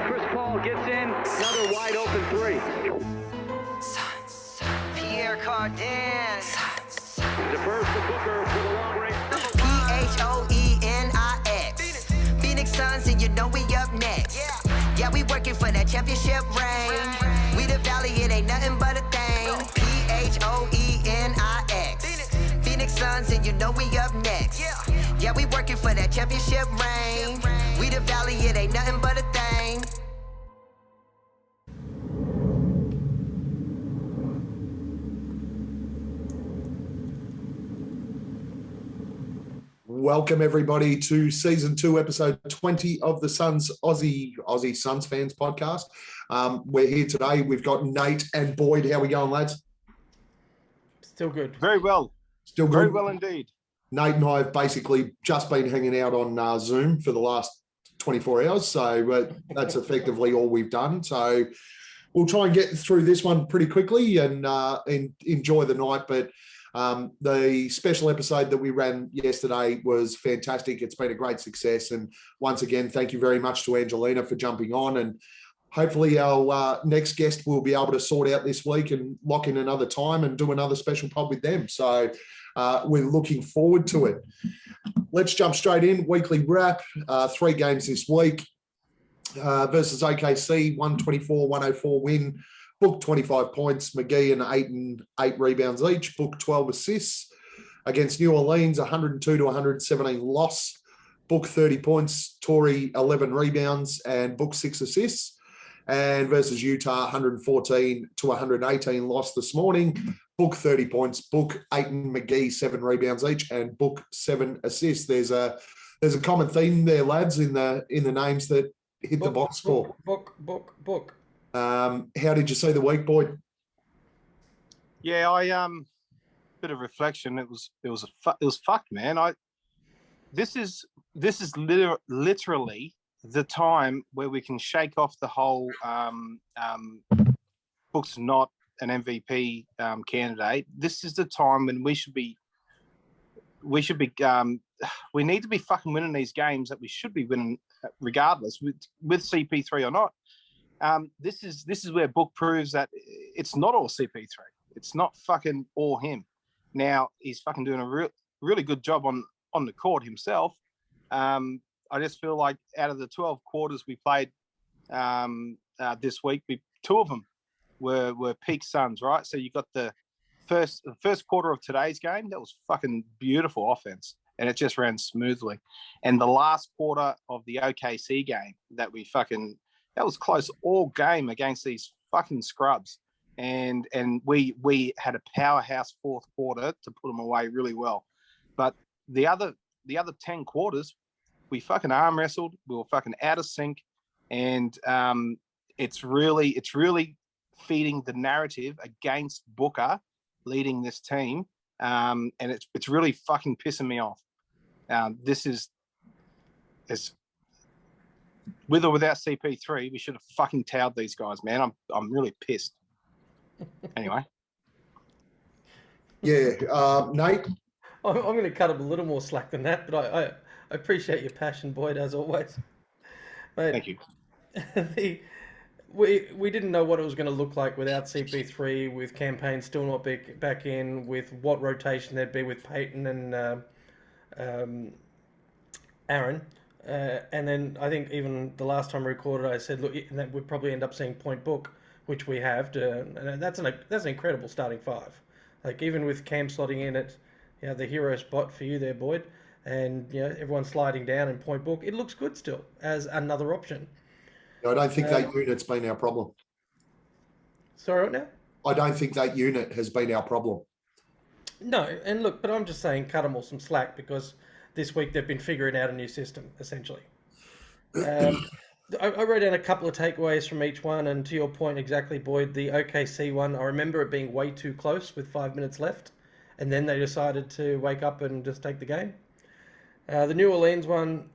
Chris Paul gets in, another wide open three. Pierre Cardin. Defers to Booker for the long range. Phoenix. Phoenix Suns, and you know we up next. Yeah, we working for that championship ring. We the valley, it ain't nothing but a thing. Phoenix. Phoenix Suns, and you know we up next. Yeah, we working for that championship ring. We the valley, it ain't nothing but a thing. Welcome everybody to season 2, episode 20 of the Aussie Suns fans podcast. We're here today. We've got Nate and Boyd. How we going, lads? Still good. Very well. Still good. Very well indeed. Nate and I have basically just been hanging out on Zoom for the last 24 hours. So that's effectively all we've done. So we'll try and get through this one pretty quickly and enjoy the night. But the special episode that we ran yesterday was fantastic. It's been a great success. And once again, thank you very much to Angelina for jumping on. And hopefully our next guest will be able to sort out this week and lock in another time and do another special pod with them. So we're looking forward to it. Let's jump straight in. Weekly wrap, 3 games this week versus OKC, 124-104 win. Booked 25 points, McGee and 8 rebounds each, booked 12 assists. Against New Orleans, 102-117 loss, booked 30 points, Torrey 11 rebounds and booked 6 assists. And versus Utah, 114-118 loss this morning, booked 30 points, book 8 and McGee 7 rebounds each and book 7 assists. There's a common theme there, lads, in the names that hit the box score. Book. How did you see the week, Boyd? Yeah, I bit of reflection. It was fucked, man. This is literally the time where we can shake off the whole Book's not an MVP candidate. This is the time when we need to be fucking winning these games that we should be winning regardless with CP3 or not. This is where Book proves that it's not all CP3. It's not fucking all him. Now he's fucking doing a really good job on the court himself. I just feel like out of the 12 quarters we played this week, 2 of them were peak Suns, right? So you got the first quarter of today's game. That was fucking beautiful offense, and it just ran smoothly. And the last quarter of the OKC game that was close all game against these fucking scrubs. And we had a powerhouse fourth quarter to put them away really well. But the other 10 quarters, we fucking arm wrestled. We were fucking out of sync. And it's really feeding the narrative against Booker leading this team. And it's really fucking pissing me off. This is with or without CP3, we should have fucking towed these guys, man. I'm really pissed. Anyway. Yeah, Nate? I'm going to cut up a little more slack than that, but I appreciate your passion, Boyd, as always. Mate, thank you. We didn't know what it was going to look like without CP3, with campaign still not back in, with what rotation there'd be with Peyton and Aaron. And then I think even the last time we recorded, I said, look, that we'd probably end up seeing point Book, which we have. And that's an incredible starting 5. Like, even with Cam slotting in at the hero spot for you there, Boyd, and everyone sliding down in point Book, it looks good still as another option. I don't think that unit's been our problem. Sorry, what now? I don't think that unit has been our problem. No, and look, but I'm just saying cut them all some slack because this week they've been figuring out a new system, essentially. I wrote down a couple of takeaways from each one, and to your point exactly, Boyd, the OKC one, I remember it being way too close with 5 minutes left, and then they decided to wake up and just take the game. The New Orleans one,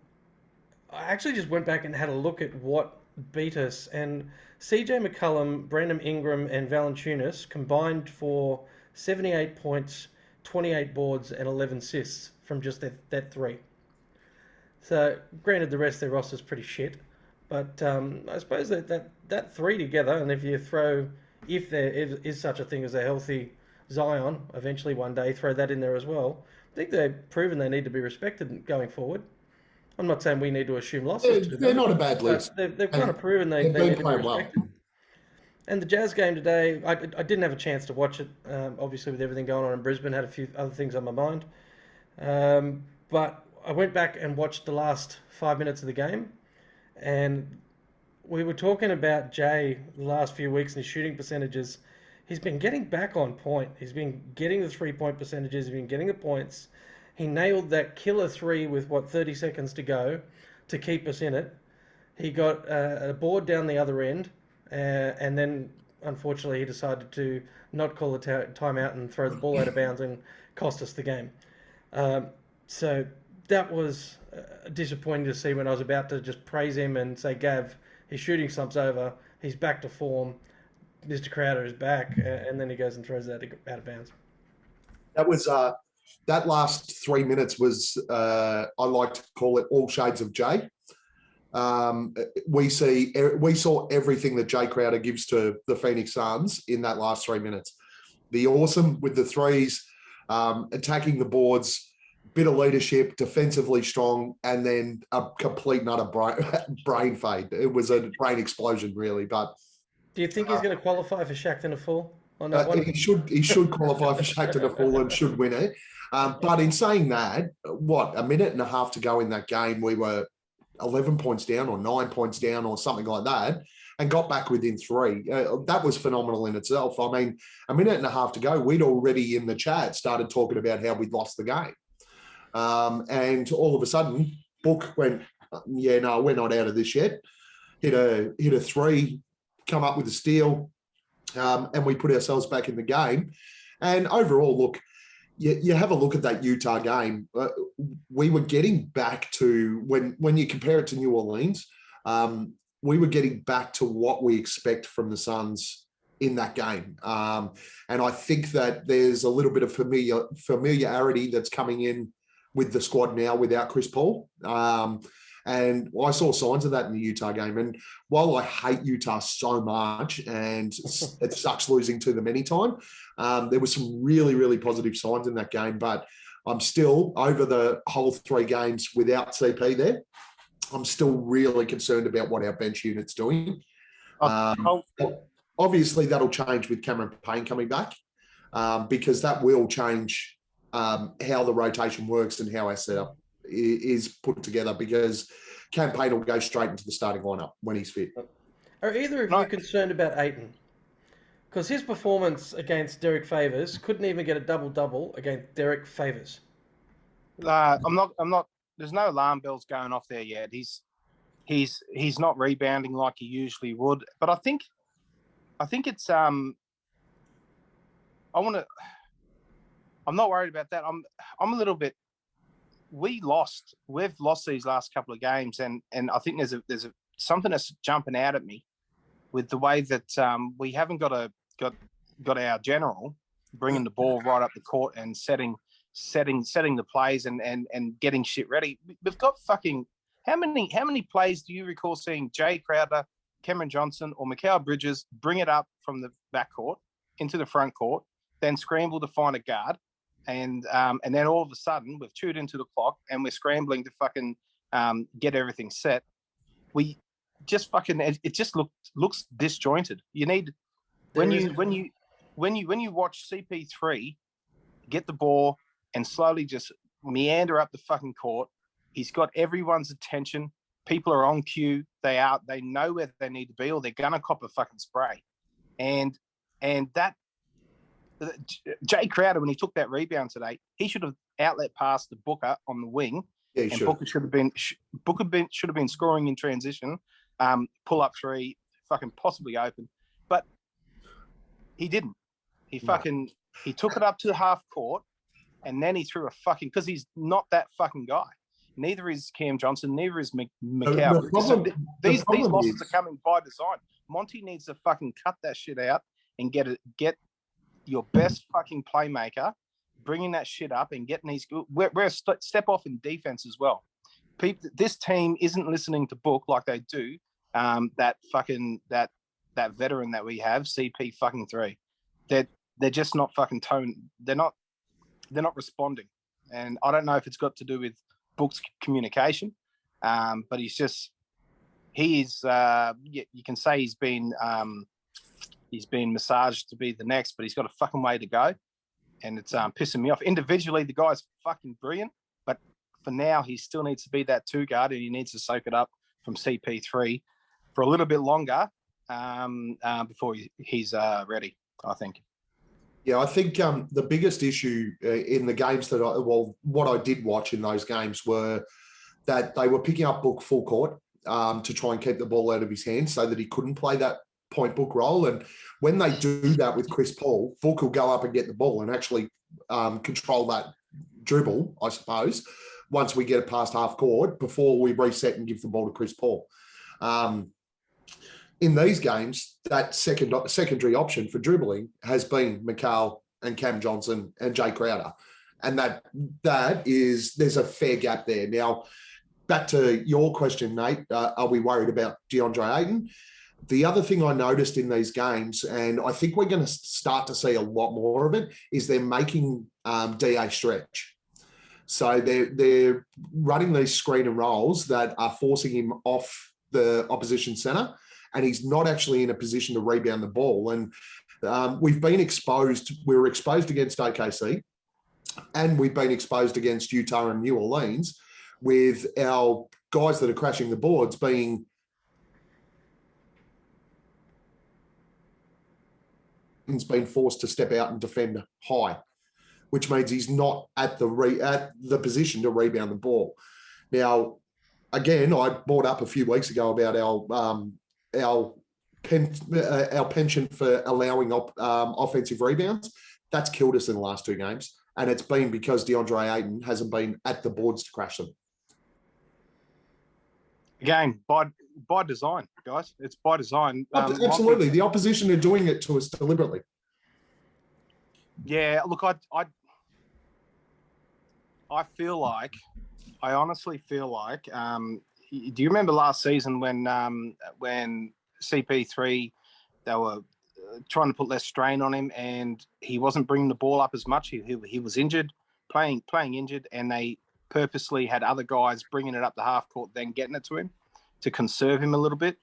I actually just went back and had a look at what beat us, and CJ McCollum, Brandon Ingram, and Valanciunas combined for 78 points, 28 boards, and 11 assists from just that 3. So, granted, the rest of their roster is pretty shit, But I suppose that three together, and if you throw, if there is such a thing as a healthy Zion, eventually one day throw that in there as well. I think they've proven they need to be respected going forward. I'm not saying we need to assume losses to They're them, not a bad list. but they've kind of proven they They've been need to be playing well. respected. And the Jazz game today, I didn't have a chance to watch it. Obviously, with everything going on in Brisbane, had a few other things on my mind. But I went back and watched the last 5 minutes of the game, and we were talking about Jay the last few weeks and his shooting percentages. He's been getting back on point. He's been getting the 3-point percentages. He's been getting the points. He nailed that killer three with 30 seconds to go to keep us in it. He got a board down the other end, and then unfortunately he decided to not call a timeout and throw the ball out of bounds and cost us the game. So that was disappointing to see when I was about to just praise him and say, Gav, his shooting slump's over. He's back to form. Mr. Crowder is back. And then he goes and throws that out of bounds. That was that last 3 minutes was I like to call it all shades of Jay. We saw everything that Jay Crowder gives to the Phoenix Suns in that last 3 minutes. The awesome with the threes, attacking the boards, bit of leadership, defensively strong, and then a complete and utter brain fade. It was a brain explosion, really. But do you think he's going to qualify for Shakhtar Full on that one? He should qualify for Shakhtar Full and should win it. But in saying that, a minute and a half to go in that game, we were 11 points down or 9 points down or something like that, and got back within three. That was phenomenal in itself. I mean, a minute and a half to go, we'd already in the chat started talking about how we'd lost the game. And all of a sudden, Book went, yeah, no, we're not out of this yet. Hit a three, come up with a steal, and we put ourselves back in the game. And overall, look, you have a look at that Utah game. We were getting back to, when you compare it to New Orleans, we were getting back to what we expect from the Suns in that game. And I think that there's a little bit of familiarity that's coming in with the squad now without Chris Paul. And I saw signs of that in the Utah game. And while I hate Utah so much and it sucks losing to them anytime, there were some really, really positive signs in that game. But I'm still, over the whole 3 games without CP there, I'm still really concerned about what our bench unit's doing. Obviously, that'll change with Cameron Payne coming back, because that will change how the rotation works and how our setup is put together, because Cam Payne will go straight into the starting lineup when he's fit. Are either of you concerned about Ayton? Because his performance against Derek Favors couldn't even get a double-double against Derek Favors. I'm not. There's no alarm bells going off there yet. He's not rebounding like he usually would. But I think it's I'm not worried about that. I'm a little bit. We've lost these last couple of games, and I think there's something that's jumping out at me with the way that we haven't got our general bringing the ball right up the court and setting the plays and getting shit ready. We've got fucking how many plays do you recall seeing Jay Crowder, Cameron Johnson, or Mikal Bridges bring it up from the backcourt into the front court, then scramble to find a guard? And then all of a sudden we've chewed into the clock and we're scrambling to fucking get everything set. We just fucking it just looks disjointed. You need when you watch CP3 get the ball and slowly just meander up the fucking court. He's got everyone's attention. People are on cue. They know where they need to be, or they're gonna cop a fucking spray. And that. Jay Crowder, when he took that rebound today, he should have outlet passed the Booker on the wing, and Booker should have been scoring in transition, pull up three, fucking possibly open, but he didn't. He took it up to the half court, and then he threw a fucking, because he's not that fucking guy. Neither is Cam Johnson. Neither is Mikal. These losses are coming by design. Monty needs to fucking cut that shit out and get your best fucking playmaker, bringing that shit up and getting these. We're a step off in defense as well. This team isn't listening to Book like they do that veteran that we have, CP fucking 3. They're just not fucking they're not responding. And I don't know if it's got to do with Book's communication, but you can say he's been massaged to be the next, but he's got a fucking way to go, and it's pissing me off. Individually, the guy's fucking brilliant, but for now, he still needs to be that 2 guard, and he needs to soak it up from CP3 for a little bit longer before he's ready, I think. Yeah, I think the biggest issue in the games what I did watch in those games were that they were picking up Book full court to try and keep the ball out of his hands so that he couldn't play that point Book role. And when they do that with Chris Paul, Book will go up and get the ball and actually control that dribble, I suppose, once we get it past half court before we reset and give the ball to Chris Paul. In these games, that secondary option for dribbling has been McCall and Cam Johnson and Jay Crowder. And there's a fair gap there. Now, back to your question, Nate, are we worried about DeAndre Ayton? The other thing I noticed in these games, and I think we're going to start to see a lot more of it, is they're making DA stretch. So they're running these screen and rolls that are forcing him off the opposition center, and he's not actually in a position to rebound the ball. And we were exposed against OKC, and we've been exposed against Utah and New Orleans with our guys that are crashing the boards being forced to step out and defend high, which means he's not at the position to rebound the ball. Now, again, I brought up a few weeks ago about our penchant for allowing offensive rebounds. That's killed us in the last 2 games, and it's been because DeAndre Ayton hasn't been at the boards to crash them. Again, by design, guys. It's by design. Absolutely. The opposition are doing it to us deliberately. Yeah, look, I honestly feel like, do you remember last season when CP3, they were trying to put less strain on him and he wasn't bringing the ball up as much. He was injured, playing injured, and they purposely had other guys bringing it up the half court, then getting it to him to conserve him a little bit.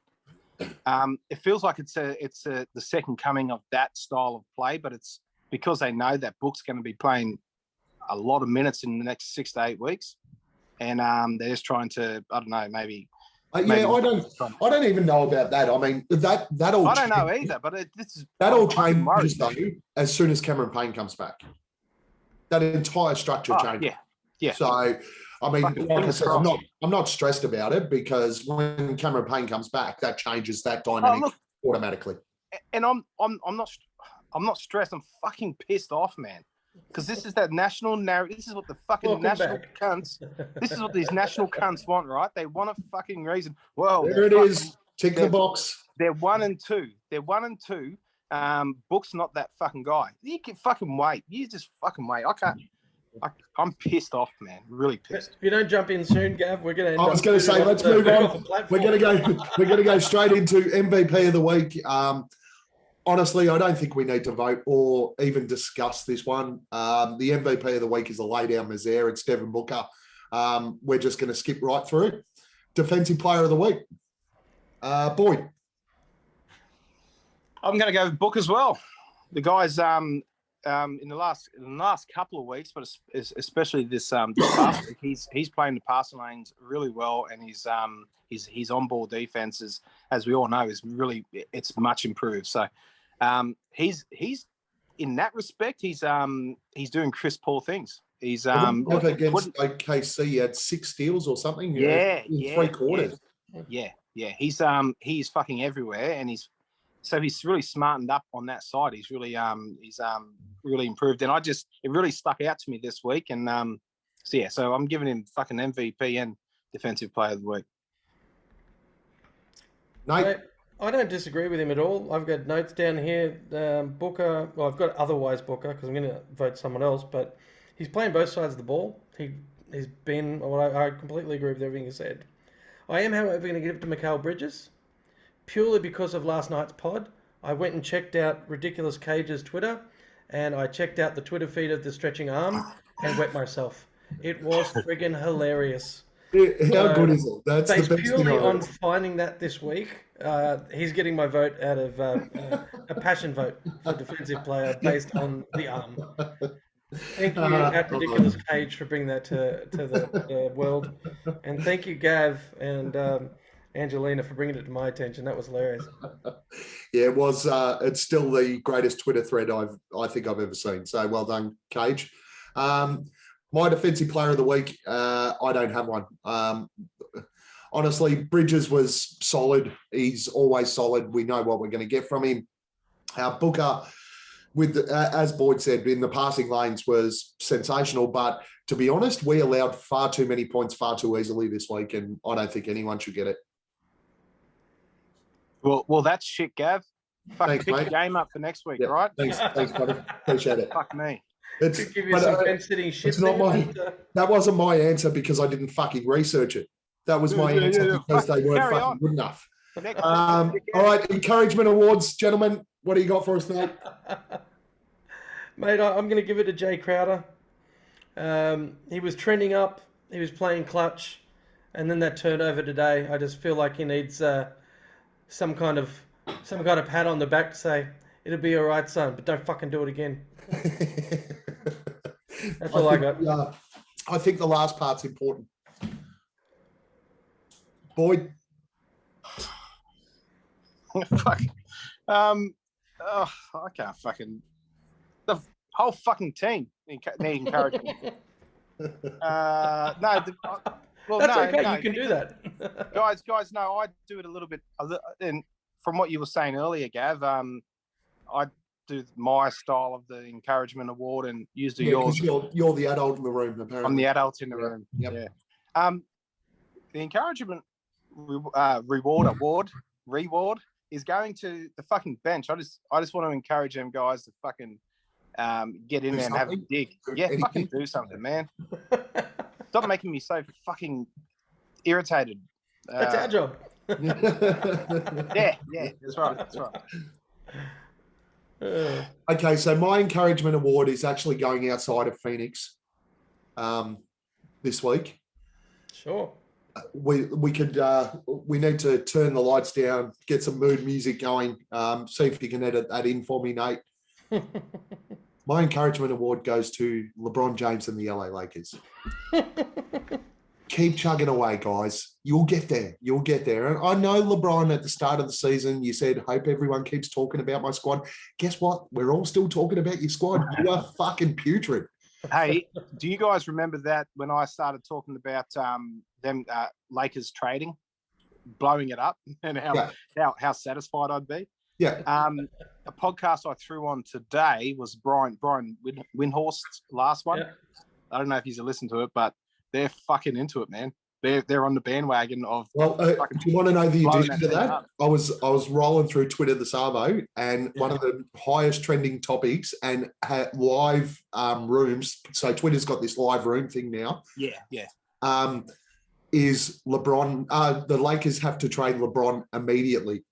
It feels like it's the second coming of that style of play, but it's because they know that Book's going to be playing a lot of minutes in the next 6 to 8 weeks, and they're just trying to, I don't know, maybe. I don't even know about that. I mean, that all. I don't know either, but that all changes though as soon as Cameron Payne comes back. That entire structure changes. Yeah. So, I mean, like I said, I'm not stressed about it because when Cameron Payne comes back, that changes that dynamic automatically. And I'm not stressed. I'm fucking pissed off, man. Because this is that national narrative. This is what the fucking cunts. This is what these national cunts want, right? They want a fucking reason. Well, there it is. Tick the box. They're 1 and 2. Book's not that fucking guy. You can fucking wait. You just fucking wait. I can't. I'm pissed off, man. Really pissed. If you don't jump in soon, Gav, we're going to. I was going to say, let's move on. We're going to go straight into MVP of the week. Honestly, I don't think we need to vote or even discuss this one. The MVP of the week is a lay-down misère. It's Devin Booker. We're just going to skip right through. Defensive player of the week. Boyd. I'm going to go with Book as well. The guy's in the last couple of weeks, but especially this past week, he's playing the passing lanes really well, and his on-ball defense as we all know, it's much improved. So he's in that respect, he's doing Chris Paul things. He's against OKC, he had 6 steals or something. In 3 quarters. Yeah. He's fucking everywhere, and he's really smartened up on that side. He's really improved, and it really stuck out to me this week. And so I'm giving him fucking MVP and defensive player of the week. Nate? I don't disagree with him at all. I've got notes down here. Booker, well, I've got otherwise Booker because I'm going to vote someone else, but he's playing both sides of the ball. He's been, I completely agree with everything he said. I am, however, going to give it to Mikal Bridges. purely because of last night's pod, I went and checked out Ridiculous Cage's Twitter, and I checked out the Twitter feed of the stretching arm and wet myself. It was friggin' hilarious. How good is it? That's the Based best thing purely I've on ever- finding that this week, he's getting my vote out of a passion vote for defensive player based on the arm. Thank you, at Ridiculous Cage, for bringing that to the world, and thank you, Gav and Angelina, for bringing it to my attention. That was hilarious. Yeah, it was. It's still the greatest Twitter thread I think I've ever seen. So well done, Cage. My defensive player of the week, I don't have one. Honestly, Bridges was solid. He's always solid. We know what we're going to get from him. Booker, as Boyd said, in the passing lanes was sensational. But to be honest, we allowed far too many points far too easily this week, and I don't think anyone should get it. Well, that's shit, Gav. Thanks, Pick mate. the game up for next week, Yeah, all right? Thanks, buddy. Appreciate it. Fuck me. It's, Give you some fence-sitting shit. it's not that wasn't my answer because I didn't fucking research it. That was my answer because they weren't Carry fucking on. good enough. Next All right, encouragement awards, gentlemen. What do you got for us, mate? Mate, I'm going to give it to Jay Crowder. He was trending up. He was playing clutch, and then that turnover today. I just feel like he needs some kind of pat on the back to say it'll be all right, son, but don't fucking do it again. That's all I got. Yeah, I think the last part's important. Boyd. Fuck. I can't fucking. The whole fucking team need encouragement. Well, That's no, okay. no, You can do that. guys. No, I do it a little bit. And from what you were saying earlier, Gav, I do my style of the encouragement award and use the yours. You're the adult in the room, apparently. I'm the adult in the room. Yep. Yeah. The encouragement reward is going to the fucking bench. I just want to encourage them guys to fucking get in there and have a dig. Yeah, Anything? fucking do something, man. Stop making me so fucking irritated. That's our job. Yeah, that's right. Okay, so my encouragement award is actually going outside of Phoenix this week. Sure. We need to turn the lights down, get some mood music going. See if you can edit that in for me, Nate. My encouragement award goes to LeBron James and the LA Lakers. Keep chugging away, guys. You'll get there. And I know LeBron at the start of the season, you said, hope everyone keeps talking about my squad. Guess what? We're all still talking about your squad. You are fucking putrid. Hey, do you guys remember that when I started talking about them Lakers trading, blowing it up, and how satisfied I'd be? Yeah. A podcast I threw on today was Brian Windhorst's last one. Yeah. I don't know if he's listened to it, but they're fucking into it, man. They're on the bandwagon of. Well, do you want to know the blowing addition to thing that? up. I was rolling through Twitter this arvo, and one of the highest trending topics and live rooms. So Twitter's got this live room thing now. Yeah. Is LeBron? The Lakers have to trade LeBron immediately.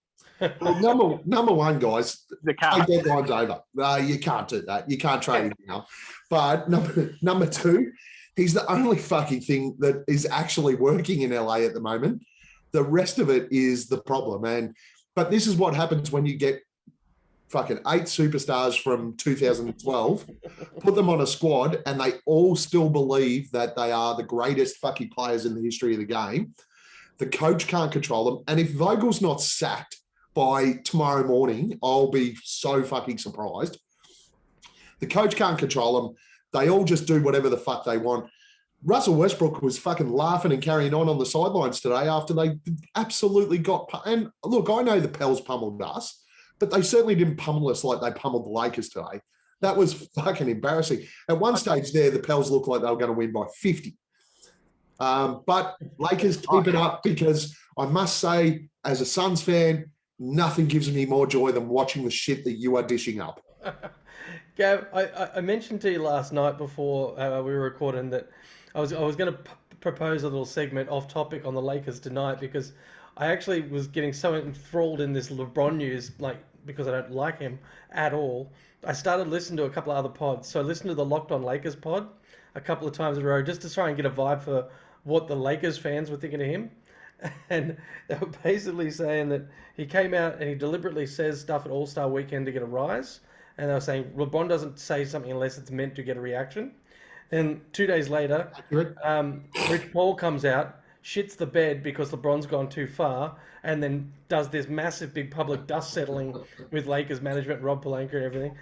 Well, number one, guys, The trade car. deadline's over. You can't do that. You can't trade him now. But number two, he's the only fucking thing that is actually working in LA at the moment. The rest of it is the problem. But this is what happens when you get fucking 8 superstars from 2012, put them on a squad, and they all still believe that they are the greatest fucking players in the history of the game. The coach can't control them. And if Vogel's not sacked by tomorrow morning, I'll be so fucking surprised. The coach can't control them. They all just do whatever the fuck they want. Russell Westbrook was fucking laughing and carrying on the sidelines today after they absolutely got... And look, I know the Pels pummeled us, but they certainly didn't pummel us like they pummeled the Lakers today. That was fucking embarrassing. At one stage there, the Pels looked like they were going to win by 50. But Lakers keep it up because I must say, as a Suns fan, nothing gives me more joy than watching the shit that you are dishing up. Gav, I mentioned to you last night before we were recording that I was going to propose a little segment off topic on the Lakers tonight because I actually was getting so enthralled in this LeBron news, like because I don't like him at all. I started listening to a couple of other pods. So I listened to the Locked On Lakers pod a couple of times in a row just to try and get a vibe for what the Lakers fans were thinking of him. And they were basically saying that he came out and he deliberately says stuff at All-Star Weekend to get a rise. And they were saying LeBron doesn't say something unless it's meant to get a reaction. And 2 days later, Rich Paul comes out, shits the bed because LeBron's gone too far, and then does this massive big public dust settling with Lakers management, Rob Pelinka and everything.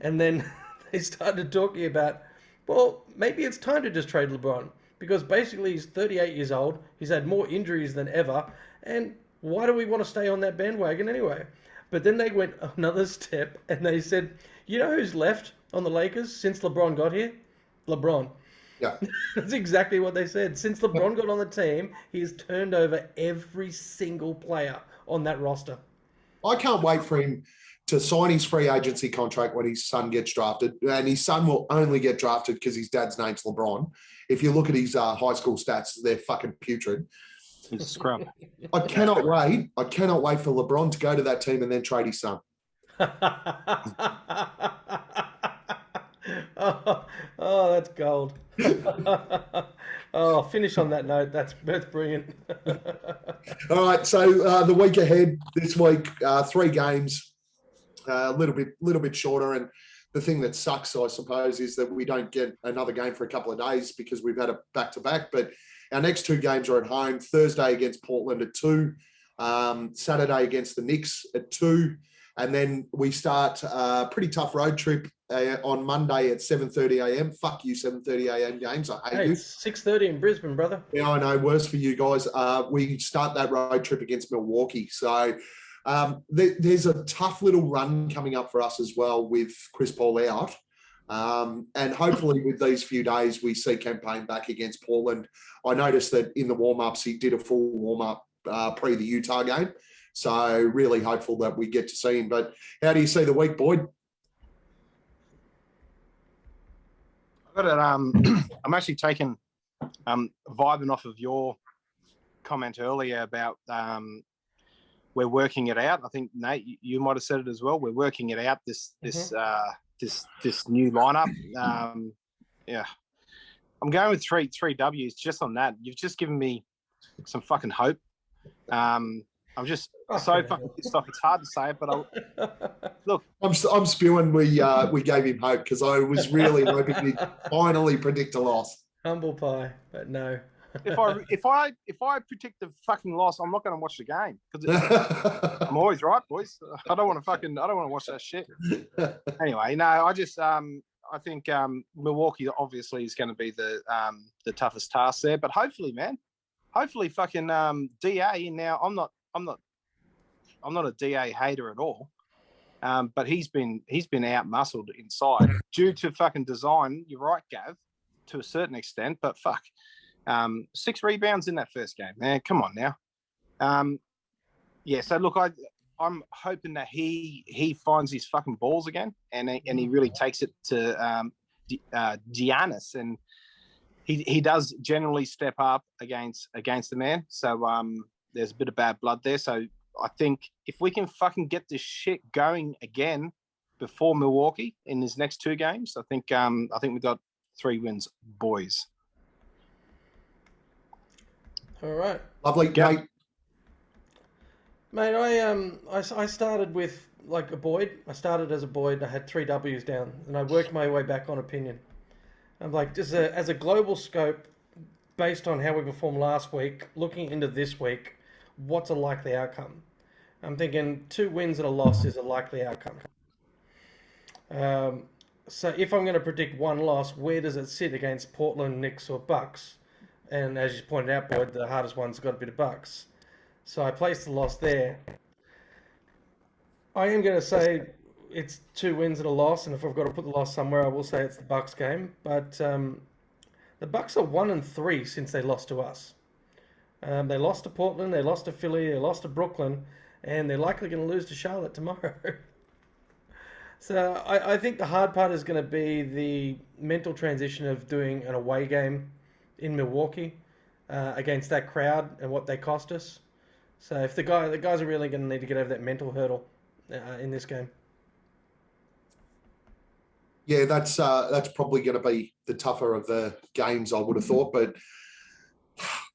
And then they started talking about, well, maybe it's time to just trade LeBron because basically he's 38 years old. He's had more injuries than ever. And why do we want to stay on that bandwagon anyway? But then they went another step and they said, you know who's left on the Lakers since LeBron got here? LeBron. Yeah. That's exactly what they said. Since LeBron got on the team, he has turned over every single player on that roster. I can't wait for him to sign his free agency contract when his son gets drafted. And his son will only get drafted because his dad's name's LeBron. If you look at his high school stats, they're fucking putrid. He's a scrub. I cannot wait. I cannot wait for LeBron to go to that team and then trade his son. Oh, that's gold. Oh, finish on that note. That's brilliant. All right, so the week ahead this week, 3 games, a little bit shorter. And the thing that sucks, I suppose, is that we don't get another game for a couple of days because we've had a back-to-back. But our next 2 games are at home, Thursday against Portland at 2, Saturday against the Knicks at 2. And then we start a pretty tough road trip on Monday at 7:30 a.m. Fuck you, 7:30 a.m. games. I hate you. It's 6:30 in Brisbane, brother. Yeah, I know. Worse for you guys. We start that road trip against Milwaukee. So there's a tough little run coming up for us as well with Chris Paul out. And hopefully with these few days, we see campaign back against Portland. I noticed that in the warm-ups, he did a full warm-up pre the Utah game. So really hopeful that we get to see him. But how do you see the week, Boyd? I've got it. I'm actually taking vibing off of your comment earlier about we're working it out. I think Nate, you might have said it as well. We're working it out. This new lineup. Yeah, I'm going with three W's just on that. You've just given me some fucking hope. I'm just so fucking pissed off. It's hard to say it, but look. I'm spewing. We gave him hope because I was really hoping he'd finally predict a loss. Humble pie, but no. If I predict the fucking loss, I'm not going to watch the game because I'm always right, boys. I don't want to watch that shit. Anyway, no, I think Milwaukee obviously is going to be the toughest task there, but hopefully, man. Hopefully, fucking DA. Now, I'm not a DA hater at all, but he's been out muscled inside due to fucking design. You're right, Gav, to a certain extent, but fuck, 6 rebounds in that first game, man. Come on now. Yeah. So look, I'm hoping that he finds his fucking balls again, and he really takes it to Giannis and. He does generally step up against the man. So there's a bit of bad blood there. So I think if we can fucking get this shit going again before Milwaukee in his next 2 games, I think we've got 3 wins, boys. All right. Lovely, Gate. Mate, I started with like a Boyd. I started as a Boyd. I had 3 W's down, and I worked my way back on opinion. I'm like, just as a global scope, based on how we performed last week, looking into this week, what's a likely outcome? I'm thinking 2 wins and a loss is a likely outcome. So if I'm going to predict 1 loss, where does it sit against Portland, Knicks, or Bucks? And as you pointed out, Boyd, the hardest one's got to be the Bucks. So I placed the loss there. I am going to say it's 2 wins and a loss, and if I've got to put the loss somewhere, I will say it's the Bucks game. But the Bucks are 1-3 since they lost to us. They lost to Portland, they lost to Philly, they lost to Brooklyn, and they're likely going to lose to Charlotte tomorrow. So I think the hard part is going to be the mental transition of doing an away game in Milwaukee against that crowd and what they cost us. So if the guys are really going to need to get over that mental hurdle in this game. Yeah, that's probably going to be the tougher of the games, I would have thought. But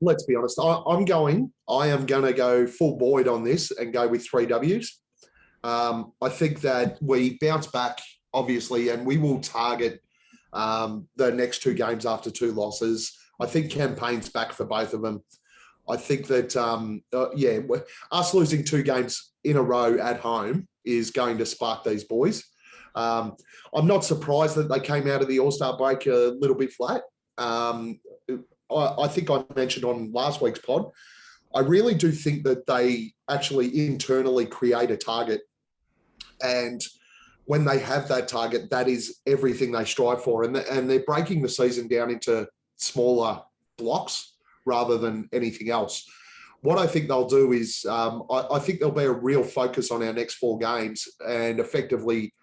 let's be honest, I am going to go full Boyd on this and go with 3 Ws. I think that we bounce back, obviously, and we will target the next 2 games after 2 losses. I think campaign's back for both of them. I think that, us losing 2 games in a row at home is going to spark these boys. I'm not surprised that they came out of the All-Star break a little bit flat. I think I mentioned on last week's pod, I really do think that they actually internally create a target. And when they have that target, that is everything they strive for. And they're breaking the season down into smaller blocks rather than anything else. What I think they'll do is I think there'll be a real focus on our next 4 games and effectively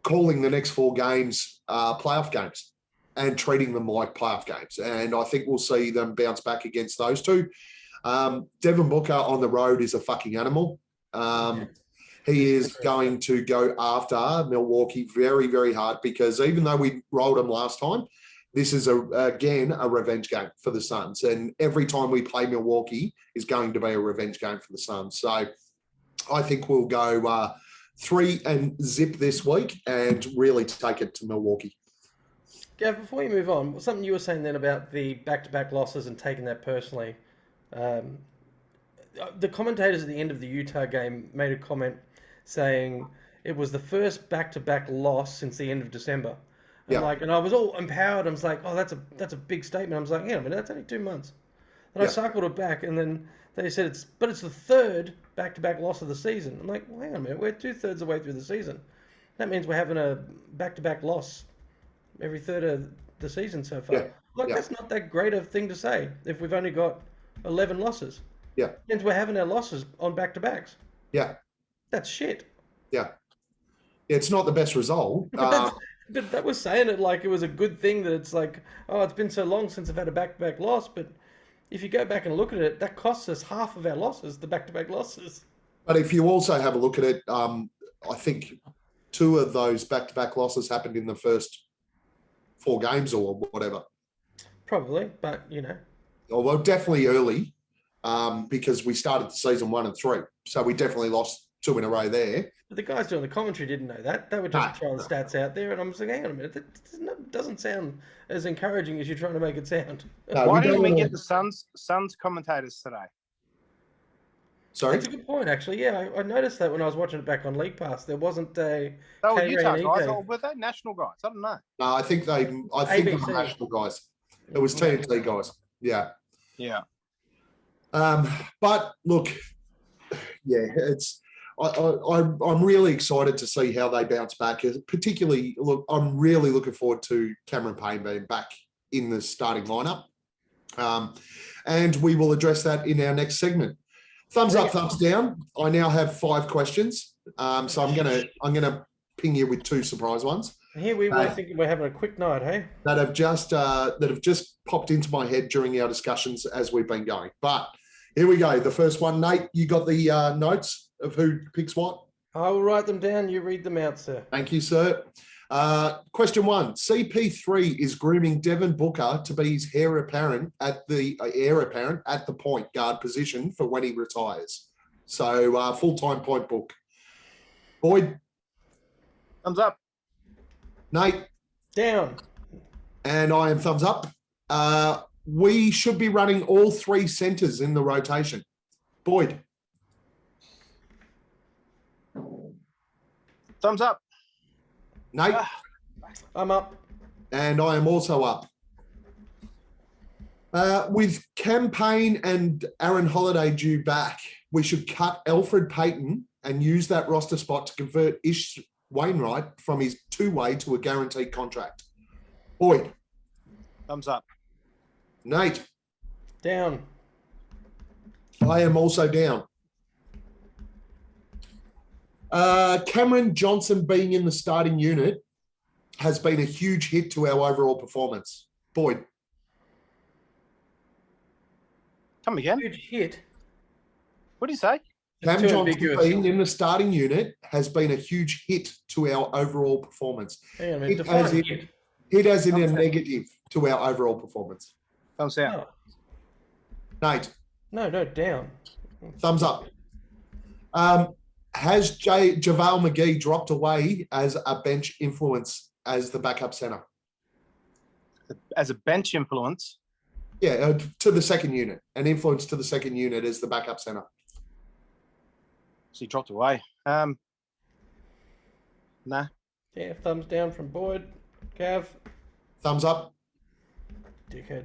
calling the next 4 games playoff games and treating them like playoff games. And I think we'll see them bounce back against those 2. Devin Booker on the road is a fucking animal. He is going to go after Milwaukee very, very hard because even though we rolled them last time, this is, again, a revenge game for the Suns. And every time we play Milwaukee is going to be a revenge game for the Suns. So I think we'll go 3 and zip this week and really take it to Milwaukee. Gav, before you move on, something you were saying then about the back-to-back losses and taking that personally. The commentators at the end of the Utah game made a comment saying it was the first back-to-back loss since the end of December. And I was all empowered. I was like, oh, that's a big statement. I was like, yeah, but that's only 2 months. And I cycled it back, and then they said it's the 3rd back-to-back loss of the season. I'm like, well, hang on a minute, we're 2/3 of the way through the season. That means we're having a back-to-back loss every third of the season so far. That's not that great a thing to say if we've only got 11 losses. Yeah. It means we're having our losses on back-to-backs. Yeah. That's shit. Yeah. It's not the best result. But that was saying it like it was a good thing that it's like, oh, it's been so long since I've had a back-to-back loss. But if you go back and look at it, that costs us half of our losses, the back-to-back losses. But if you also have a look at it, I think 2 of those back-to-back losses happened in the first 4 games or whatever. Probably, but you know. Oh, well, definitely early because we started the season 1 and 3. So we definitely lost 2 in a row there. But the guys doing the commentary didn't know that. They were just throwing stats out there. And I'm just like, hang on a minute. That doesn't sound as encouraging as you're trying to make it sound. No, Why didn't we get the Suns commentators today? Sorry? That's a good point, actually. Yeah, I noticed that when I was watching it back on League Pass. There wasn't a They were Utah K-Rain guys, game. or were they national guys? I don't know. No, I think they ABC. were national guys. It was TNT guys. Yeah. Yeah. But look, yeah, I'm really excited to see how they bounce back. Particularly, look, I'm really looking forward to Cameron Payne being back in the starting lineup. And we will address that in our next segment. Thumbs up, thumbs down. I now have 5 questions. So I'm gonna ping you with 2 surprise ones. Here we were thinking we're having a quick night, hey? That have just popped into my head during our discussions as we've been going. But here we go. The first one, Nate, you got the notes of who picks what? I will write them down. You read them out, sir. Thank you, sir. Question 1. CP3 is grooming Devin Booker to be his heir apparent at the point guard position for when he retires. So full-time point book. Boyd? Thumbs up. Nate? Down. And I am thumbs up. We should be running all 3 centers in the rotation. Boyd? Thumbs up. Nate? I'm up. And I am also up. With Campaign and Aaron Holiday due back, we should cut Alfred Payton and use that roster spot to convert Ish Wainwright from his 2-way to a guaranteed contract. Boyd? Thumbs up. Nate? Down. I am also down. Cameron Johnson being in the starting unit has been a huge hit to our overall performance. Boyd? Come again? Huge hit. What What do you say? Cam too Johnson ambiguous. being in the starting unit has been a huge hit to our overall performance. Hang on a minute. It has Define it. hit. It has in a Thumbs down. negative to our overall performance. Thumbs down. No, Nate, no, down. thumbs up. Has JaVale McGee dropped away as a bench influence as the backup centre? As a bench influence, Yeah, to the second unit, an influence to the second unit as the backup centre. so he dropped away. Nah. Yeah, thumbs down from Boyd. Gav, Thumbs up. dickhead.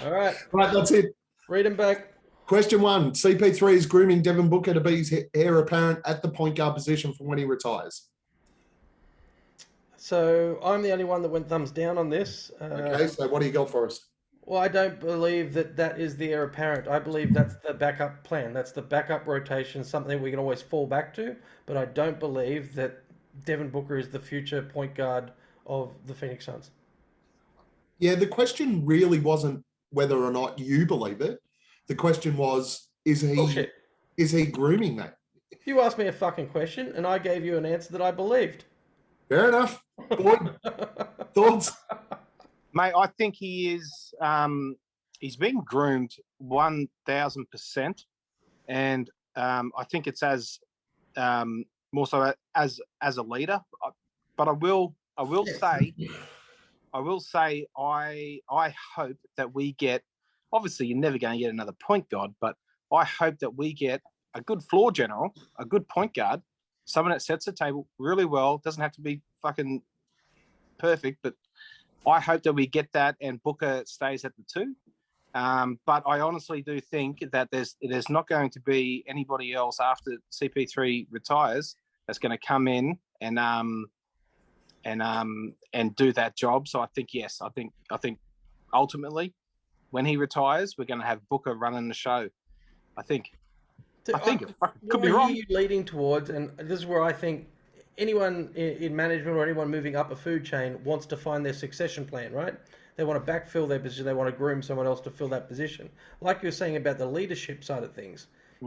All right, Right, that's it. read them back. Question 1. CP3 is grooming Devin Booker to be his heir apparent at the point guard position for when he retires. So I'm the only one that went thumbs down on this. Okay, so what do you got for us? Well, I don't believe that is the heir apparent. I believe that's the backup plan. That's the backup rotation, something we can always fall back to. But I don't believe that Devin Booker is the future point guard of the Phoenix Suns. Yeah, the question really wasn't whether or not you believe it. The question was, is Bullshit. he grooming that? You asked me a fucking question, and I gave you an answer that I believed. Fair enough. Boyd, thoughts? Mate, I think he is. He's been groomed 1,000%, and I think it's as more so as a leader. But I will say, I hope that we get. Obviously, you're never going to get another point guard, but I hope that we get a good floor general, a good point guard, someone that sets the table really well. Doesn't have to be fucking perfect, but I hope that we get that and Booker stays at the 2. But I honestly do think that there's not going to be anybody else after CP3 retires that's going to come in and do that job. So I think yes, I think ultimately when he retires, we're going to have Booker running the show. I think could be wrong. You leading towards, and this is where I think anyone in management or anyone moving up a food chain wants to find their succession plan, right? They want to backfill their position. They want to groom someone else to fill that position. Like you were saying about the leadership side of things,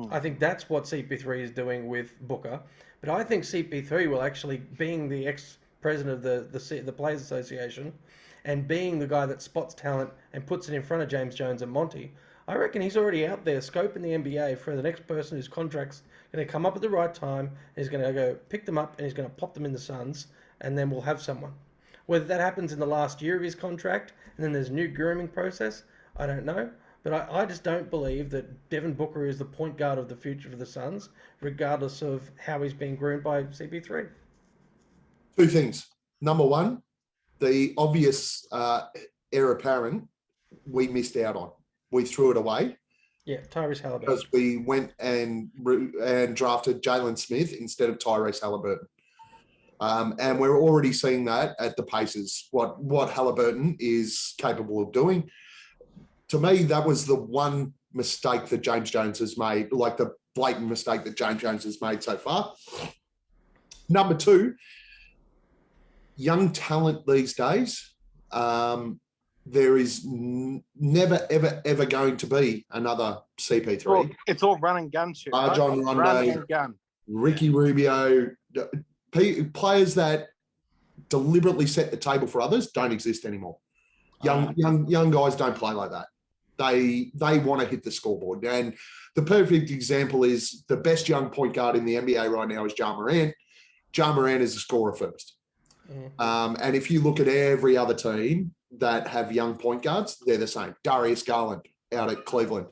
I think that's what CP3 is doing with Booker. But I think CP3 will actually, being the ex-president of the Players Association and being the guy that spots talent and puts it in front of James Jones and Monty, I reckon he's already out there scoping the NBA for the next person whose contract's going to come up at the right time. And he's going to go pick them up and he's going to pop them in the Suns, and then we'll have someone. Whether that happens in the last year of his contract and then there's a new grooming process, I don't know. But I just don't believe that Devin Booker is the point guard of the future for the Suns, regardless of how he's being groomed by CP3. 2 things. Number 1, the obvious heir apparent we missed out on. We threw it away. Yeah, Tyrese Halliburton. Because we went and drafted Jalen Smith instead of Tyrese Halliburton. And we're already seeing that at the Pacers, what Halliburton is capable of doing. To me, that was the one mistake that James Jones has made, like the blatant mistake that James Jones has made so far. Number 2, young talent these days, there is never, ever, ever going to be another CP3. It's all run and gun shit. Right? John Rondo, run and gun. Ricky Rubio, players that deliberately set the table for others don't exist anymore. Young guys don't play like that. They want to hit the scoreboard. And the perfect example is the best young point guard in the NBA right now is Ja Morant. Ja Morant is a scorer first. And if you look at every other team that have young point guards, they're the same. Darius Garland out at Cleveland.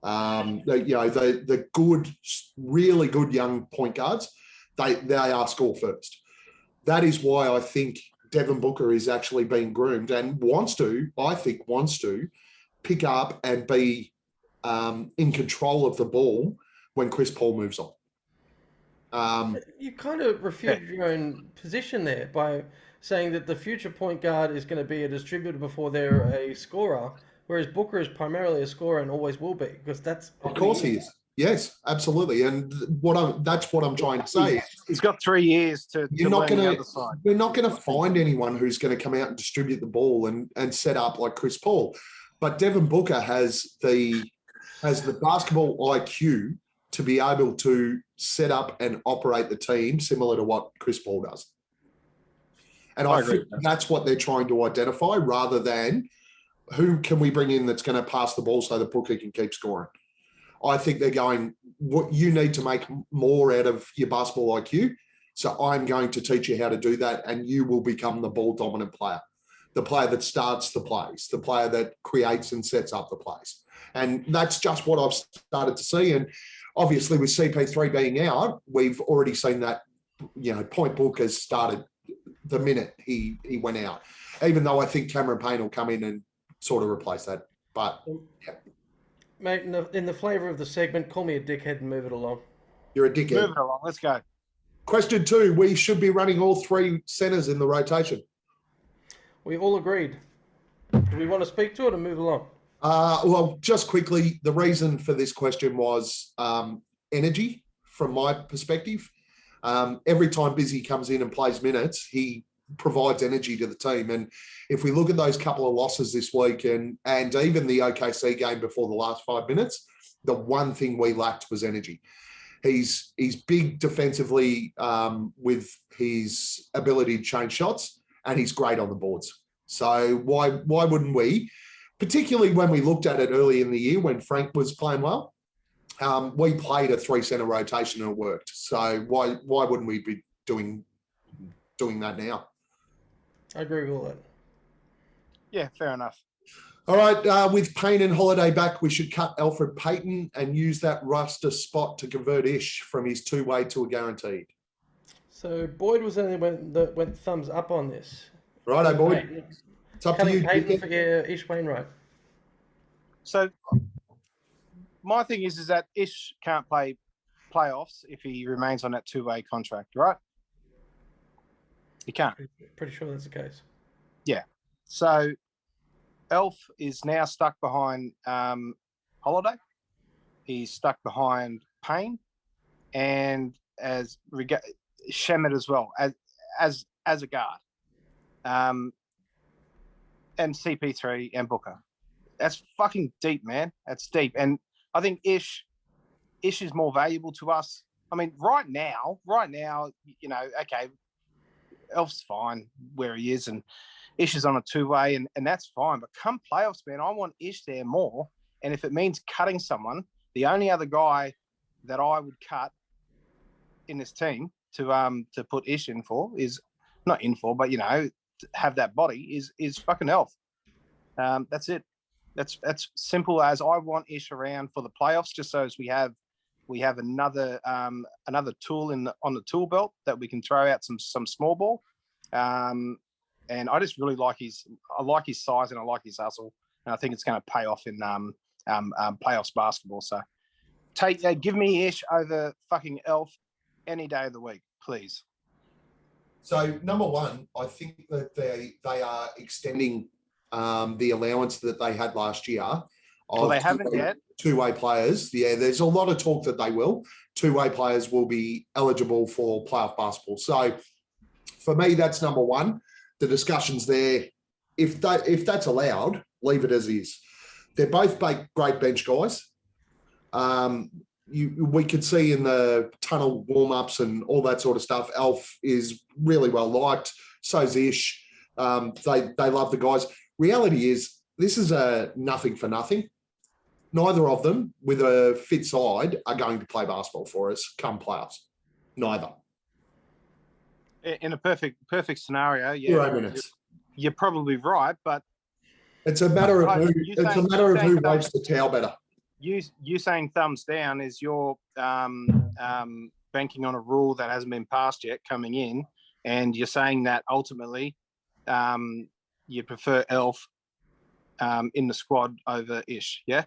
The good, really good young point guards, they are score first. That is why I think Devin Booker is actually being groomed and wants to pick up and be in control of the ball when Chris Paul moves on. You kind of refuted your own position there by saying that the future point guard is going to be a distributor before they're a scorer, whereas Booker is primarily a scorer and always will be, because that's... Of course he is. Yes, absolutely. And that's what I'm trying to say. He's got 3 years to learn the other side. We're not going to find anyone who's going to come out and distribute the ball and set up like Chris Paul. But Devin Booker has the has the basketball IQ to be able to set up and operate the team similar to what Chris Paul does. And I think that's what they're trying to identify rather than who can we bring in that's going to pass the ball so the Booker can keep scoring. I think they're going, what you need to make more out of your basketball IQ. So I'm going to teach you how to do that, and you will become the ball dominant player, the player that starts the plays, the player that creates and sets up the plays. And that's just what I've started to see. And obviously with CP3 being out, we've already seen that, point book has started the minute he went out, even though I think Cameron Payne will come in and sort of replace that. But yeah. Mate, in the flavour of the segment, call me a dickhead and move it along. You're a dickhead. Move it along. Let's go. Question 2, we should be running all 3 centres in the rotation. We all agreed. Do we want to speak to it or move along? Well, just quickly, the reason for this question was energy from my perspective. Every time Busy comes in and plays minutes, he provides energy to the team. And if we look at those couple of losses this week and even the OKC game before the last 5 minutes, the one thing we lacked was energy. He's big defensively with his ability to change shots, and he's great on the boards. So why wouldn't we, particularly when we looked at it early in the year when Frank was playing well, we played a 3-center rotation and it worked. So why wouldn't we be doing that now? I agree with all that. Yeah, fair enough. All right, with Payne and Holiday back, we should cut Alfred Payton and use that roster spot to convert Ish from his 2-way to a guaranteed. So Boyd was the only one that went thumbs up on this. Righto, Boyd. It's up to you. Payton for Ish Wainwright. So my thing is that Ish can't play playoffs if he remains on that 2-way contract, right? He can't. Pretty sure that's the case. Yeah. So Elf is now stuck behind Holiday. He's stuck behind Payne, and as Shemet as well as a guard, and CP3 and Booker. That's fucking deep, man. That's deep, and I think Ish is more valuable to us. I mean, right now, okay, Elf's fine where he is, and Ish is on a 2-way, and that's fine. But come playoffs, man, I want Ish there more. And if it means cutting someone, the only other guy that I would cut in this team to put Ish in for is not in for, but have that body is fucking Elf. That's it. That's simple as I want Ish around for the playoffs, just so as we have another tool on the tool belt that we can throw out some small ball. And I just really like his size and I like his hustle, and I think it's going to pay off in playoffs basketball. So give me Ish over fucking Elf any day of the week, please. So number one, I think that they are extending the allowance that they had last year. Well, they haven't yet. 2-way players. Yeah, there's a lot of talk that they will. 2-way players will be eligible for playoff basketball. So for me, that's number one. The discussion's there. If that's allowed, leave it as is. They're both great bench guys. We could see in the tunnel warm-ups and all that sort of stuff, Elf is really well liked. So's Ish. They love the guys. Reality is, this is a nothing for nothing. Neither of them, with a fit side, are going to play basketball for us come playoffs. Neither. In a perfect scenario, yeah, 0 minutes. You're probably right, but it's a matter of who. It's a matter of who wipes the towel better. You saying thumbs down is you're banking on a rule that hasn't been passed yet coming in, and you're saying that ultimately you prefer Elf in the squad over Ish, yeah?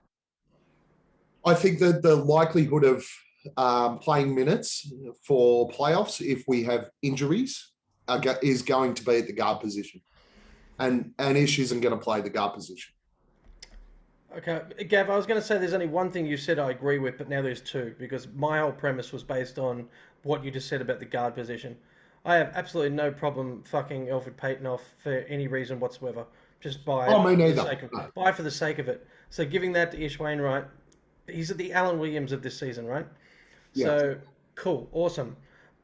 I think that the likelihood of playing minutes for playoffs, if we have injuries, is going to be at the guard position. And Ish isn't going to play the guard position. Okay, Gav, I was going to say there's only one thing you said I agree with, but now there's two, because my whole premise was based on what you just said about the guard position. I have absolutely no problem fucking Alfred Payton off for any reason whatsoever. Just buy me neither. buy for the sake of it. So giving that to Ish Wainwright, he's the Alan Williams of this season, right? Yeah. So cool, awesome.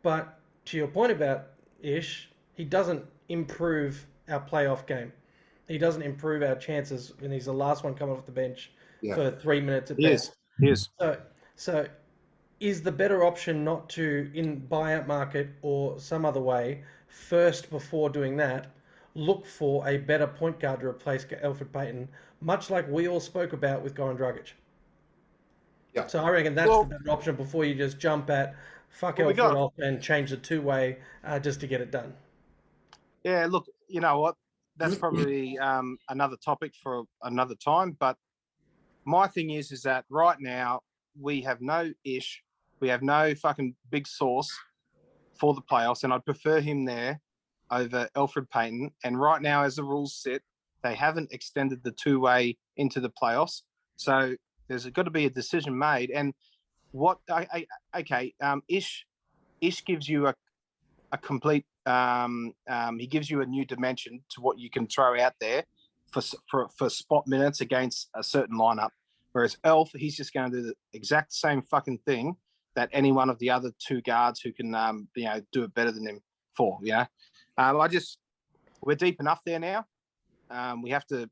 But to your point about Ish, he doesn't improve our playoff game. He doesn't improve our chances when he's the last one coming off the bench for 3 minutes at best. Yes. So is the better option not to, in buyout market or some other way, first before doing that, look for a better point guard to replace Elfrid Payton, much like we all spoke about with Goran Dragic? Yeah. So I reckon that's the better option before you just jump at Elfrid off and change the two-way just to get it done. Yeah, look, you know what? That's probably another topic for another time. But my thing is that right now we have no Ish. We have no fucking big source for the playoffs, and I'd prefer him there over Elfrid Payton. And right now, as the rules sit, they haven't extended the two-way into the playoffs. So there's got to be a decision made. And Ish gives you a complete. He gives you a new dimension to what you can throw out there for spot minutes against a certain lineup. Whereas Elf, he's just going to do the exact same fucking thing that any one of the other two guards who can do it better than him for. Yeah, we're deep enough there now. We have to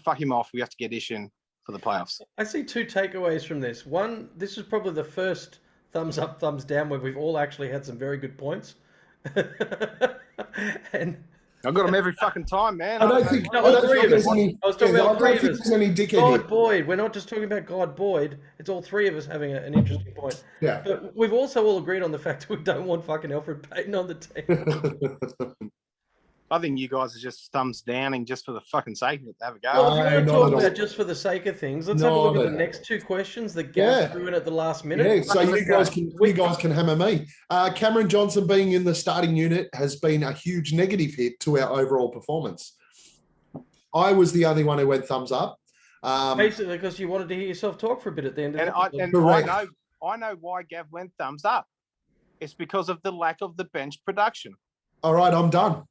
fuck him off. We have to get Ish in for the playoffs. I see two takeaways from this. One, this is probably the first thumbs up, thumbs down where we've all actually had some very good points. And I've got them every fucking time, man. I don't think there's any dickhead God here. Boyd. We're not just talking about God Boyd. It's all three of us having an interesting point. Yeah. But we've also all agreed on the fact that we don't want fucking Elfrid Payton on the team. I think you guys are just thumbs downing just for the fucking sake of it to have a go. Well, if you're talking about just for the sake of things, let's have a look at the next two questions that Gav threw in at the last minute. Yeah, so you guys can hammer me. Cameron Johnson being in the starting unit has been a huge negative hit to our overall performance. I was the only one who went thumbs up. Basically, because you wanted to hear yourself talk for a bit at the end of I know why Gav went thumbs up. It's because of the lack of the bench production. All right, I'm done.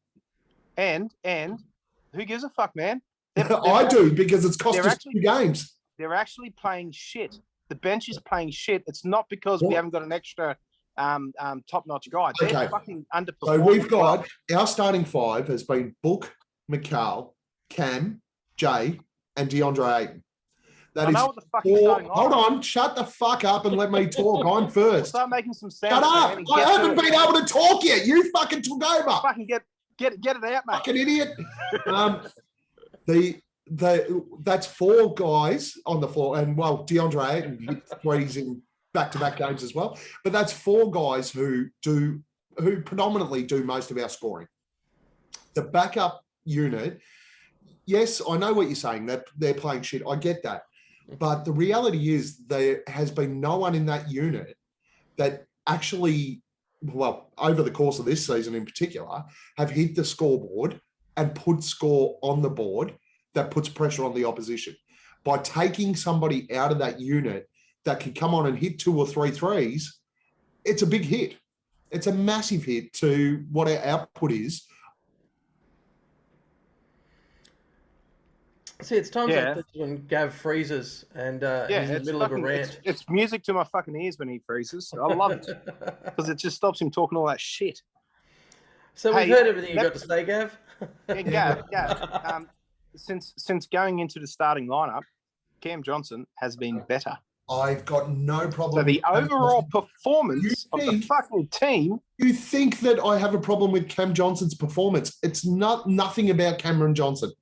And who gives a fuck, man? I do, because it's cost us 2 games. They're actually playing shit. The bench is playing shit. It's not because we haven't got an extra top-notch guy. They're fucking underperforming. So we've got our starting 5 has been Book, McCall, Cam, Jay, and DeAndre Ayton. I know what the fuck you're starting Hold on, shut the fuck up and let me talk. I'm first. Start making some sense. Shut up! I haven't been able to talk yet. You fucking took over. Fucking get it out, mate. Fucking idiot. That's 4 guys on the floor, and DeAndre Ayton hit threes in back-to-back games as well. But that's 4 guys who predominantly do most of our scoring. The backup unit, yes, I know what you're saying, that they're playing shit. I get that. But the reality is there has been no one in that unit that actually, over the course of this season in particular, have hit the scoreboard and put score on the board that puts pressure on the opposition. By taking somebody out of that unit that can come on and hit 2 or 3 threes, it's a big hit. It's a massive hit to what our output is. See, it's times like this when Gav freezes and he's in the middle of a rant. It's music to my fucking ears when he freezes. I love it because it just stops him talking all that shit. So we've heard everything you got to say, Gav. Gav, since going into the starting lineup, Cam Johnson has been better. I've got no problem. So the overall performance of the fucking team. You think that I have a problem with Cam Johnson's performance? It's nothing about Cameron Johnson.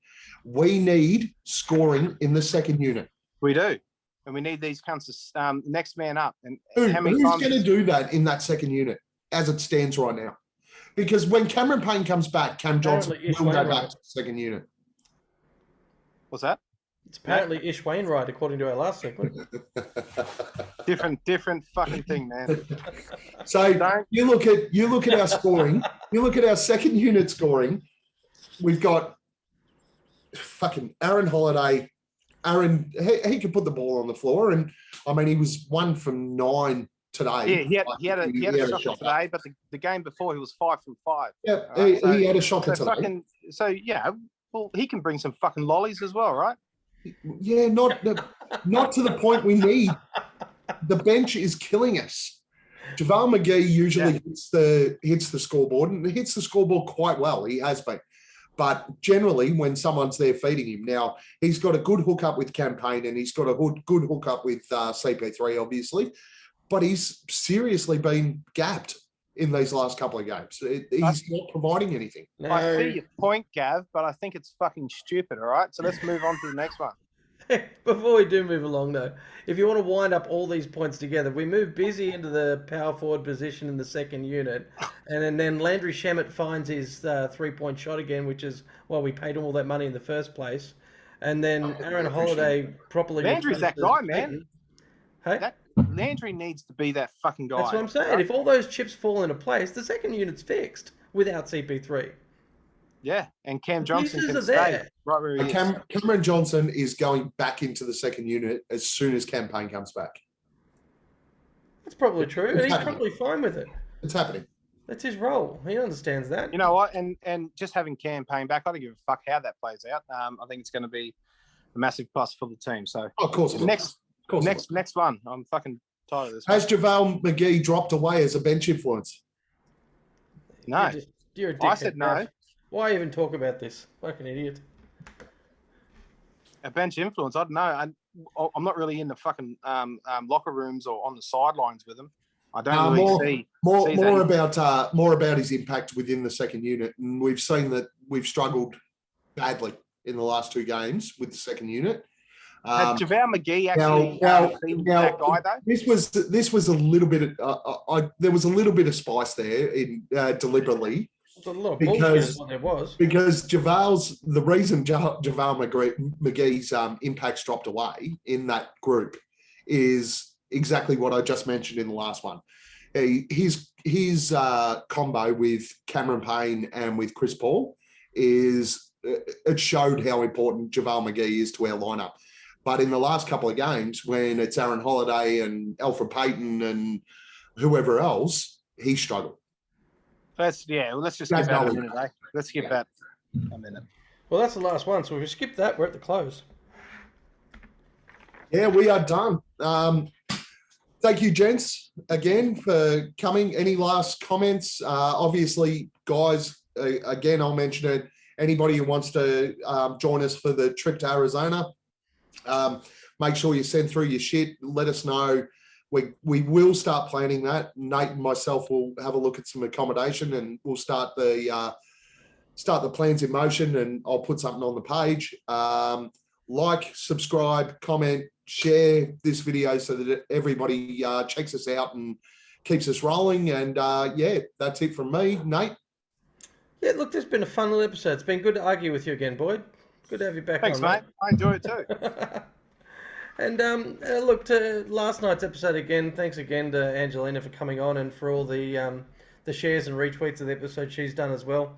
We need scoring in the second unit. We do. And we need these kinds of next man up. And who's going to do that in that second unit as it stands right now? Because when Cameron Payne comes back, Cam Johnson will go back to the second unit. What's that? It's apparently Ish Wainwright, according to our last segment. different fucking thing, man. So you look at our scoring. You look at our second unit scoring. We've got fucking Aaron Holiday. Aaron, he could put the ball on the floor, and I mean, he was 1 from 9 today. Yeah, he had a shot today, but the game before he was 5 from 5. Yeah, right? He had a shocker today. Well, he can bring some fucking lollies as well, right? Yeah, not to the point we need. The bench is killing us. JaVale McGee usually hits the scoreboard, and hits the scoreboard quite well. He has been. But generally, when someone's there feeding him, now he's got a good hookup with Campaign, and he's got a good hookup with CP3, obviously. But he's seriously been gapped in these last couple of games. He's not providing anything. No. I see your point, Gav, but I think it's fucking stupid, all right? So let's move on to the next one. Before we do move along, though, if you want to wind up all these points together, we move Busy into the power forward position in the second unit, and then Landry Shamet finds his 3-point shot again, which is why we paid him all that money in the first place. And then Aaron Holiday properly... Landry's that guy, man. Hey? Landry needs to be that fucking guy. That's what I'm saying. Right? If all those chips fall into place, the second unit's fixed without CP3. Yeah, and Cam Johnson can stay there. right where he is. Cameron Johnson is going back into the second unit as soon as Campaign comes back. That's probably true, and he's probably fine with it. It's happening. That's his role. He understands that. You know what? And just having Campaign back, I don't give a fuck how that plays out. I think it's going to be a massive plus for the team. So, of course, next one. I'm fucking tired of this. Has JaVale McGee dropped away as a bench influence? No. You're a dickhead. I said no. Bro. Why even talk about this? Fucking idiot. A bench influence? I don't know. I'm not really in the fucking locker rooms or on the sidelines with him. I don't really see more about his impact within the second unit, and we've seen that we've struggled badly in the last two games with the second unit. Has JaVale McGee actually been that guy though? This was a little bit. There was a little bit of spice there in deliberately. Because the reason JaVale McGee's impacts dropped away in that group is exactly what I just mentioned in the last one. His combo with Cameron Payne and with Chris Paul it showed how important JaVale McGee is to our lineup. But in the last couple of games, when it's Aaron Holiday and Alfred Payton and whoever else, he struggled. Let's just give that a minute, eh? Let's give that a minute. Well, that's the last one. So if we skip that, we're at the close. Yeah, we are done. Thank you, gents, again for coming. Any last comments? Obviously, guys, again, I'll mention it. Anybody who wants to join us for the trip to Arizona, make sure you send through your shit. Let us know. We will start planning that. Nate and myself will have a look at some accommodation, and we'll start the plans in motion, and I'll put something on the page. Like, subscribe, comment, share this video so that everybody checks us out and keeps us rolling. And that's it from me, Nate. Yeah, look, this has been a fun little episode. It's been good to argue with you again, Boyd. Good to have you back. Thanks, mate. I enjoy it too. And look, to last night's episode again. Thanks again to Angelina for coming on and for all the shares and retweets of the episode she's done as well.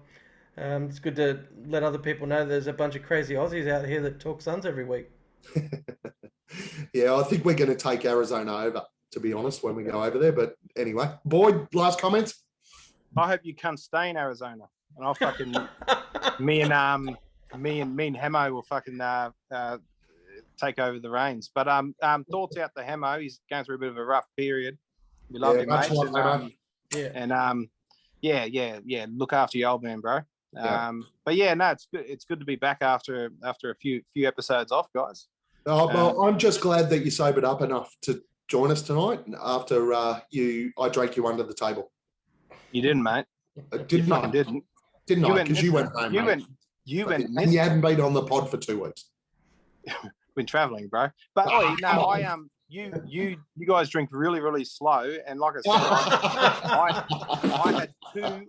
It's good to let other people know there's a bunch of crazy Aussies out here that talk Suns every week. Yeah, I think we're going to take Arizona over, to be honest, when we go over there. But anyway, Boyd, last comments? I hope you can't stay in Arizona, and I'll fucking me and Hemo will fucking take over the reins. But thoughts out to Hemo. He's going through a bit of a rough period. We love you, mate. Look after your old man, bro. Yeah. But yeah, no, it's good. It's good to be back after a few episodes off, guys. Oh, well, I'm just glad that you sobered up enough to join us tonight. After I drank you under the table. You didn't, mate. I didn't. I? Didn't. Didn't I? Because you went home. You went. And you hadn't been on the pod for 2 weeks. Been traveling, bro. But you guys drink really, really slow. And like I said,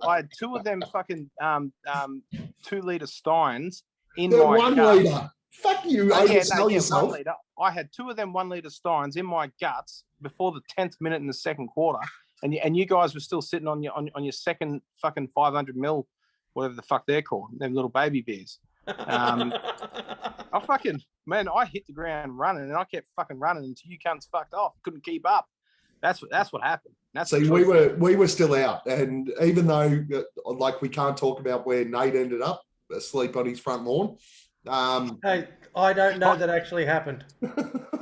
I had two of them fucking 2-liter Steins in They're my 1 guts. litre. Fuck you. Yourself. 1 litre. I had 2 of them 1-litre Steins in my guts before the 10th minute in the second quarter. And you guys were still sitting on your second fucking 500 mil, whatever the fuck they're called, them little baby beers. I hit the ground running, and I kept fucking running until you cunts fucked off. Couldn't keep up. That's what happened. We were still out, and even though we can't talk about where Nate ended up asleep on his front lawn, Hey, I don't know that actually happened.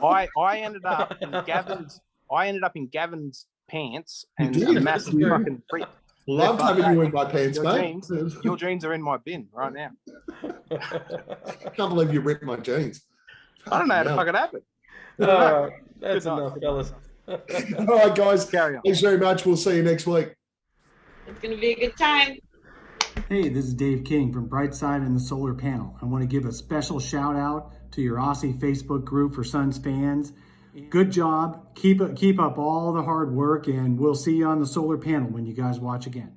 I ended up in Gavin's pants and did? a massive You- fucking free. Loved having you in my pants, Your mate. jeans are in my bin right now. Can't believe you ripped my jeans. I don't know how the fuck it happened. All right, that's Good night. enough, fellas. All right, guys. Carry on. Thanks very much. We'll see you next week. It's going to be a good time. Hey, this is Dave King from Brightside and the Solar Panel. I want to give a special shout out to your Aussie Facebook group for Suns fans. Good job. Keep up all the hard work, and we'll see you on the solar panel when you guys watch again.